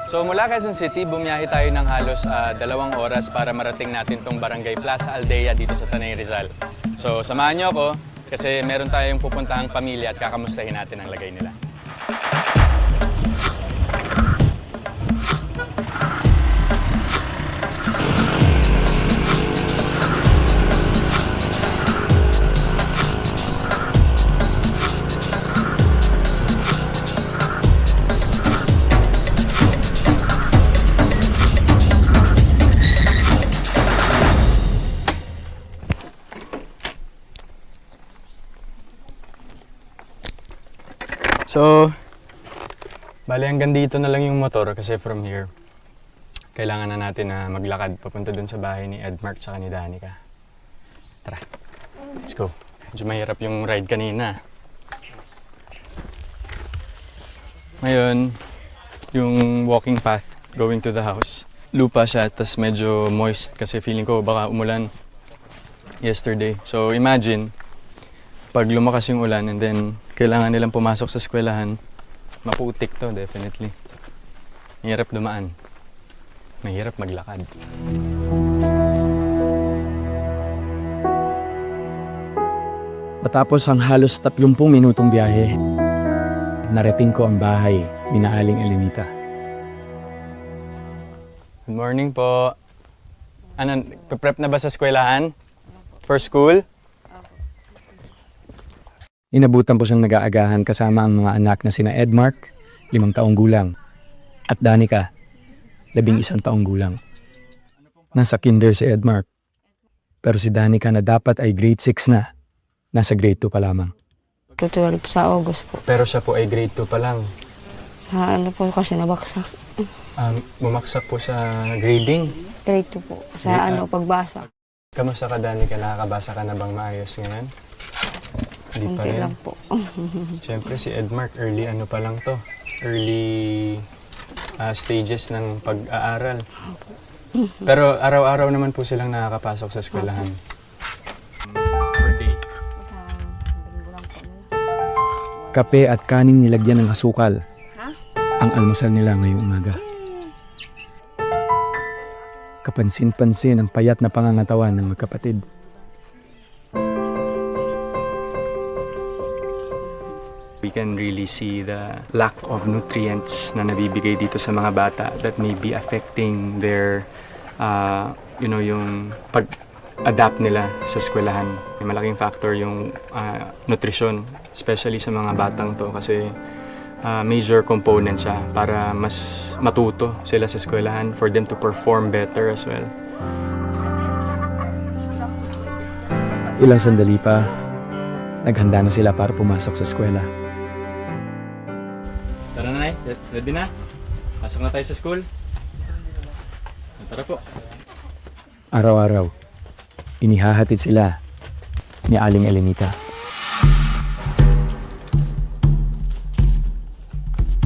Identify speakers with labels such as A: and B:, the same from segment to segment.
A: So mula Quezon City, bumiyahe tayo ng halos 2 oras para marating natin tong Barangay Plaza Aldea dito sa Tanay Rizal. So samahan niyo ako kasi meron tayong pupuntahang pamilya at kakamustahin natin ang lagay nila. So, bali hanggang dito na lang yung motor kasi from here, kailangan na natin na maglakad papunta dun sa bahay ni Edmark tsaka ni Danica. Tara, let's go. Medyo mahirap yung ride kanina. Ngayon, yung walking path going to the house, lupa siya, tas medyo moist kasi feeling ko baka umulan yesterday. So imagine, pag lumakas yung ulan and then kailangan nilang pumasok sa eskwelahan, maputik to definitely. Mahirap dumaan. Mahirap maglakad.
B: Matapos ang halos 30 minutong biyahe, narating ko ang bahay ni Aling Elenita.
A: Good morning po. Ano, prep na ba sa eskwelahan? For school?
B: Inabutan po siyang nag-aagahan kasama ang mga anak na sina Edmark, 5 taong gulang, at Danica, 11 taong gulang. Nasa kinder si Edmark, pero si Danica na dapat ay grade 6 na, nasa grade 2 pa lamang.
C: 12 sa August po.
A: Pero siya po ay grade 2 pa lang.
C: Ano po kasi nabaksak.
A: Bumaksak po sa grading.
C: Grade 2 po. Sa pagbasa.
A: Kamusta ka, Danica? Nakakabasa ka na bang maayos ngayon? Hindi pa
C: Kunti
A: rin.
C: lang po.
A: Siyempre si Edmark, early ano pa lang to. Early stages ng pag-aaral. Pero araw-araw naman po silang nakakapasok sa eskwelahan. Per day.
B: Kape at kaning nilagyan ng asukal, ang almusal nila ngayong umaga. Kapansin-pansin ang payat na pangangatawan ng magkapatid.
A: We can really see the lack of nutrients na nabibigay dito sa mga bata that may be affecting their, yung pag-adapt nila sa eskwelahan. Malaking factor yung nutrition, especially sa mga batang to kasi major component siya para mas matuto sila sa eskwelahan, for them to perform better as well.
B: Ilang sandali pa, naghanda na sila para pumasok sa eskwela.
A: Tara na, Nay. Ready na? Pasok na tayo sa school. Tara po.
B: Araw-araw, inihahatid sila ni Aling Elenita.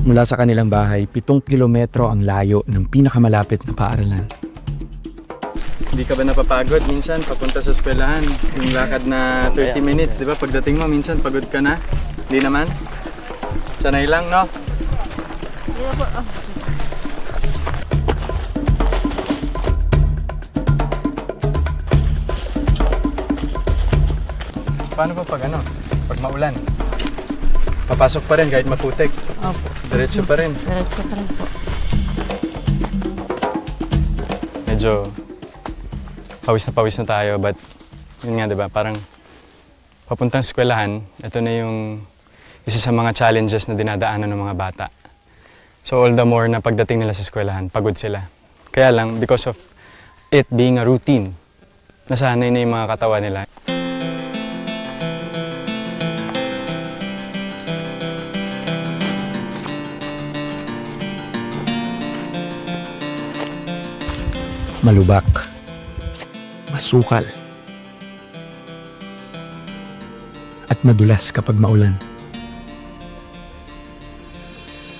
B: Mula sa kanilang bahay, 7 kilometro ang layo ng pinakamalapit na paaralan.
A: Hindi ka ba napapagod minsan papunta sa eskwelahan? Yung lakad na 30 minutes, di ba? Pagdating mo, minsan pagod ka na. Hindi naman? Sanay lang, no? Paano pa pag maulan? Papasok pa rin kahit maputik?
C: Opo.
A: Diretso pa rin?
C: Diretso pa rin po.
A: Medyo pawis na tayo, but yun nga, diba, parang papuntang eskwelahan, ito na yung isa sa mga challenges na dinadaanan ng mga bata. So all the more na pagdating nila sa eskwelahan, pagod sila. Kaya lang, because of it being a routine, nasanay na yung mga katawan nila.
B: Malubak, masukal, at madulas kapag maulan.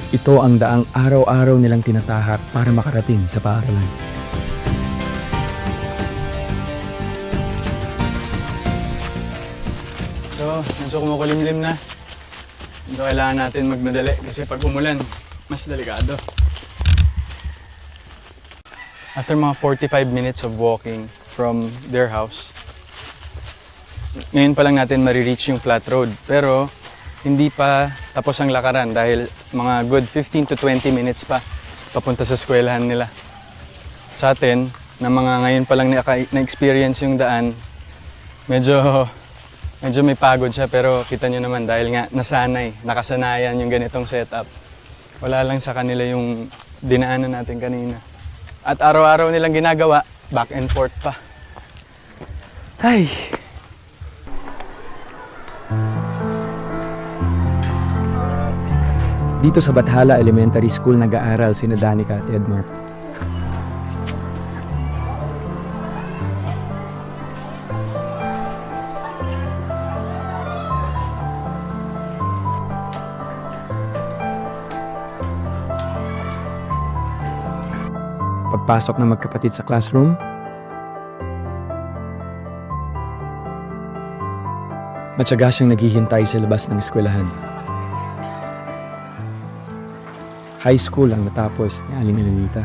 B: Ito ang daang araw-araw nilang tinatahak para makarating sa paaralan.
A: So, medyo kumukulimlim na. Medyo kailangan natin magmadali kasi pag umulan, mas delikado. After mga 45 minutes of walking from their house, ngayon pa lang natin marireach yung flat road. Pero hindi pa tapos ang lakaran dahil mga good 15 to 20 minutes pa papunta sa eskwelahan nila. Sa atin, na mga ngayon pa lang na-experience yung daan, medyo may pagod siya, pero kita nyo naman dahil nga nakasanayan yung ganitong setup. Wala lang sa kanila yung dinaanan natin kanina. At araw-araw nilang ginagawa, back and forth pa. Ay!
B: Dito sa Bathala Elementary School nag-aaral sina Danica at Edmark. Pagpasok ng magkapatid sa classroom, matyaga siyang naghihintay sa labas ng eskwelahan. High school ang natapos ni Aling Elenita.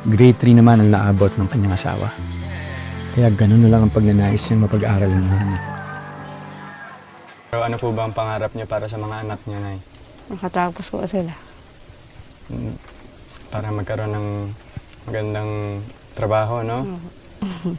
B: Grade 3 naman ang naabot ng kanyang asawa. Kaya ganun na lang ang pagnanais niyang mapag-aral ng mga anak.
A: Pero ano po ba ang pangarap niyo para sa mga anak niyo, Nay?
C: Makatapos po sila.
A: Para magkaroon ng magandang trabaho, no?
C: Oo.